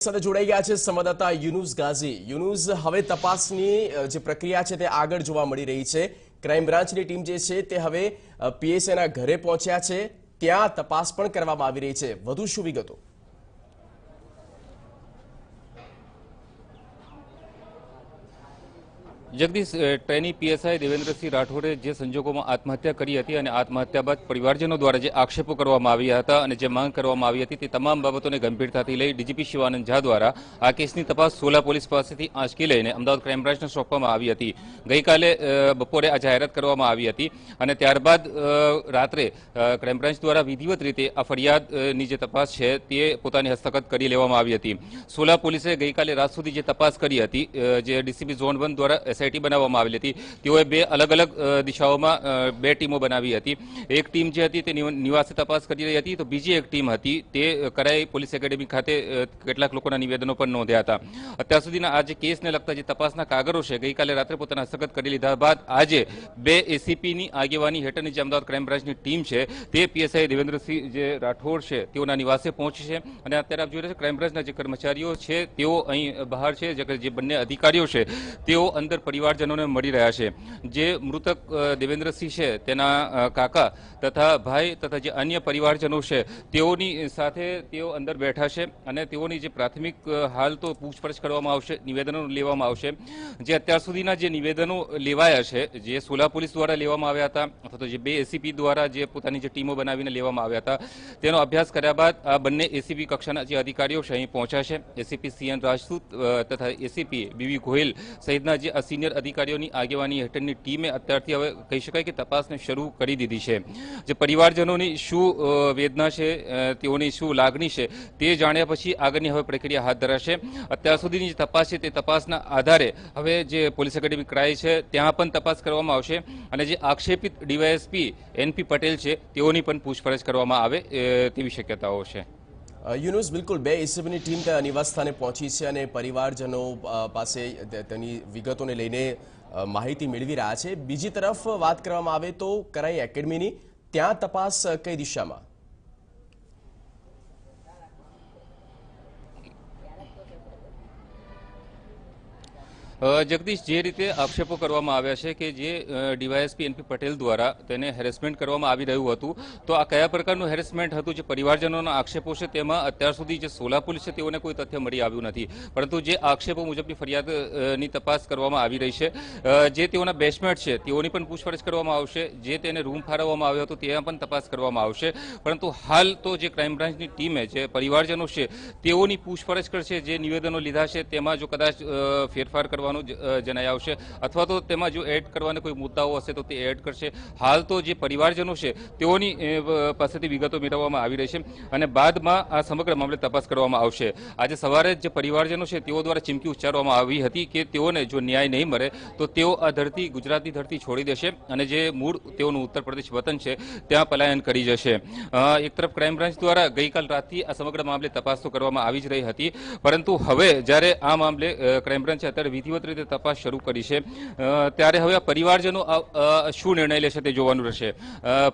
સાથે જોડાઈ ગયા છે સંવાદદાતા યુનુસ ગાઝી। યુનુસ, હવે તપાસની જે પ્રક્રિયા છે તે આગળ જોવા મળી રહી છે। ક્રાઇમ બ્રાન્ચની ટીમ જે છે તે હવે પીએસઆઈના ઘરે પહોંચ્યા છે, ત્યાં તપાસ પણ કરવામાં આવી રહી છે। વધુ શું વિગતો? जगदीश, ट्रेनी पीएसआई देवेन्द्रसिंह राठौरे जे संजोगों में आत्महत्या करी हती अने आत्महत्या बाद परिवारजनों द्वारा जे आक्षेपो करवामां आव्या हता अने जे मांग करवामां आवी हती ते तमाम बाबतोने गंभीरताथी लई डीजीपी शिवानंद झा द्वारा आ केसनी तपास सोला पोलीस पासेथी आंचकी लईने अमदावाद क्राइम ब्रांचने सोंपवामां आवी हती। गईकाले बपोरे आ जाहेरात करवामां आवी हती अने त्यारबाद रात्रे क्राइम ब्रांच द्वारा विधिवत रीते आ फरियादनी जे तपास छे ते पोतानी हस्तगत करी लेवामां आवी हती। सोला पोलीसे गईकाले रात सुधी जे तपास करी हती, जे डीसीपी झोन 1 द्वारा एसआईटी बनाववामां आवेली हती, तेओए बे अलग अलग दिशाओमां बे टीमो बनावी हती। एक टीम जे हती ते निवासे तपास करी रही हती, तो बीजी एक टीम हती ते कराई पोलीस एकेडमी खाते કેટલાક લોકોના નિવેદનો પણ નોંધ્યા હતા। અત્યાર સુધીના આ જે કેસને લગતા જે તપાસના કાગળો છે ગઈકાલે રાત્રે પોતાના હસ્તગત કરી લીધા બાદ આજે બે એસીપીની આગેવાની હેઠળની જે અમદાવાદ ક્રાઇમ બ્રાન્ચની ટીમ છે તે પીએસઆઈ દેવેન્દ્રસિંહ જે રાઠોડ છે તેઓના નિવાસે પહોંચી છે અને અત્યારે આપ જોઈ રહ્યા છો ક્રાઇમ બ્રાન્ચના જે કર્મચારીઓ છે તેઓ અહીં બહાર છે, જે બંને અધિકારીઓ છે તેઓ અંદર પરિવારજનોને મળી રહ્યા છે। જે મૃતક દેવેન્દ્રસિંહ છે તેના કાકા તથા ભાઈ તથા જે અન્ય પરિવારજનો છે તેઓની સાથે તેઓ અંદર બેઠા છે અને તેઓની જે પ્રાથમિક હાલ તો પૂછપરછ કરવામાં આવશે, નિવેદનો લેવામાં આવશે। જે અત્યાર સુધીના જે નિવેદનો લેવાયા છે, જે સોલા પોલીસ દ્વારા લેવામાં આવ્યા હતા અથવા તો જે બે એસીપી દ્વારા જે પોતાની જે ટીમો બનાવીને લેવામાં આવ્યા હતા તેનો અભ્યાસ કર્યા બાદ આ બંને એસીપી કક્ષાના જે અધિકારીઓ છે અહીં પહોંચ્યા છે। એસીપી સીએન રાજપૂત તથા એસીપી બીવી ગોહિલ સહિતના જે સિનિયર अधिकारीओनी आगेवानी हेठळनी टीमे अत्यारथी हवे कही शकाय के तपासने शरू करी दीधी छे। जे परिवारजनोनी शुं वेदना छे, तेओनी शुं लागणी छे ते जाण्या पछी आगळनी हवे प्रक्रिया हाथ धराशे। अत्यार सुधीनी जे तपास छे ते तपासना आधारे हवे जे पोलीस एकेडमी क्राय छे त्यां पण तपास करवामां आवशे अने जे आक्षेपित डीवायएसपी एनपी पटेल छे तेओनी पण पूछपरछ करवामां आवे तेवी शक्यताओ छे। યુનુસ, બિલકુલ બે એસીબીની ટીમ ત્યાં નિવાસ સ્થાને પહોંચી છે અને પરિવારજનો પાસે તેની વિગતોને લઈને માહિતી મેળવી રહ્યા છે। બીજી તરફ વાત કરવામાં આવે તો કરાઈ એકેડમીની, ત્યાં તપાસ કઈ દિશામાં? जगदीश, जे रीते आक्षेपो करवामां आव्या छे के जे डीवायएसपी एनपी पटेल द्वारा तेने हेरेसमेंट करवामां आवी रह्युं हतुं, तो आ कया प्रकारनुं हेरेसमेंट हतुं? जे परिवारजनोना आक्षेपो छे तेमां अत्यार सुधी जे सोला पोलीस छे तेओने कोई तथ्य मळी आव्युं नथी, परंतु जे आक्षेपो मुजबनी फरियादनी तपास करवामां आवी रही छे। जे तेओना बेचमेट छे तेओनी पण पूछपरछ करवामां आवशे, जे तेने रूम फाळववामां आव्यो हतो त्यां पण तपास करवामां आवशे। परंतु हाल तो जे क्राइम ब्रांचनी टीमे जे परिवारजनो छे तेओनी पूछपरछ करशे। जे निवेदनो लीधा छे तेमां जो कदाच फेरफार करवा जणाई आवशे अथवा तो तेमां जो एड करवाना कोई मुद्दाओ हशे तो ते एड करशे। हाल तो जे परिवारजनो छे तेओनी पासेथी विगतो मेळववामां आवी रही छे अने बादमां आ समग्र मामले तपास करवामां आवशे। आज सवारे जे परिवारजनो छे तेओ द्वारा चीमकी उच्चारवामां आवी हती के तेओने जो न्याय नहीं मळे तो तेओ आ धरती, गुजरातनी धरती छोड़ी देशे अने जे मूळ तेओनुं उत्तर प्रदेश वतन छे त्यां पलायन करी जशे। एक तरफ क्राइम ब्रांच द्वारा गईकाल रातथी आ समग्र मामले तपास तो करवामां आवी ज रही हती, परंतु हवे ज्यारे आ मामले क्राइम ब्रांचे अत्यारे विधिवत रीते तपास शरू करी छे त्यारे हवे परिवारजनो शुं निर्णय लेशे ते जोवानुं रहेशे।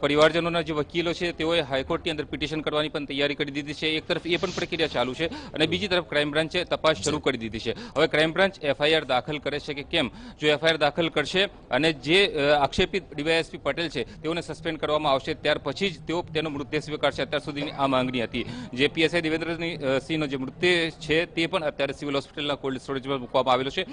परिवारजनोना जे वकीलो छे तेओए हाईकोर्टनी अंदर पिटिशन करवानी पण तैयारी करी दीधी छे। एक तरफ ए पण प्रक्रिया चालू छे अने बीजी तरफ क्राइम ब्रांचे तपास शरू करी दीधी छे। हवे क्राइम ब्रांच एफआईआर दाखल करे छे के केम? जो एफआईआर दाखल करशे अने जे आक्षेपित डीवायएसपी पटेल छे तेओने सस्पेन्ड करवामां आवशे त्यार पछी ज तेओ तेनो मृतदेह स्वीकारशे। अत्यार सुधीनी आ मांगणी हती। जे पीएसआई देवेन्द्रसिंहनो जे मृतदेह छे ते पण अत्यारे सिविल होस्पिટલના કોલ્ડ સ્ટોરેજમાં મૂકવામાં આવેલો છે।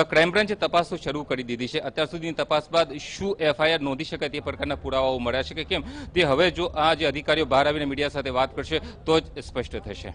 क्राइम ब्रांचे तपास तो शरू करी दीधी है। अत्यार सुधीनी तपास बाद शुं एफआईआर नोंधी शकाय ते प्रकारना पुरावाओ मळ्या छे के केम ते हवे जो आ जे अधिकारीओ बहार आवीने मीडिया साथे वात करशे तो ज स्पष्ट थशे।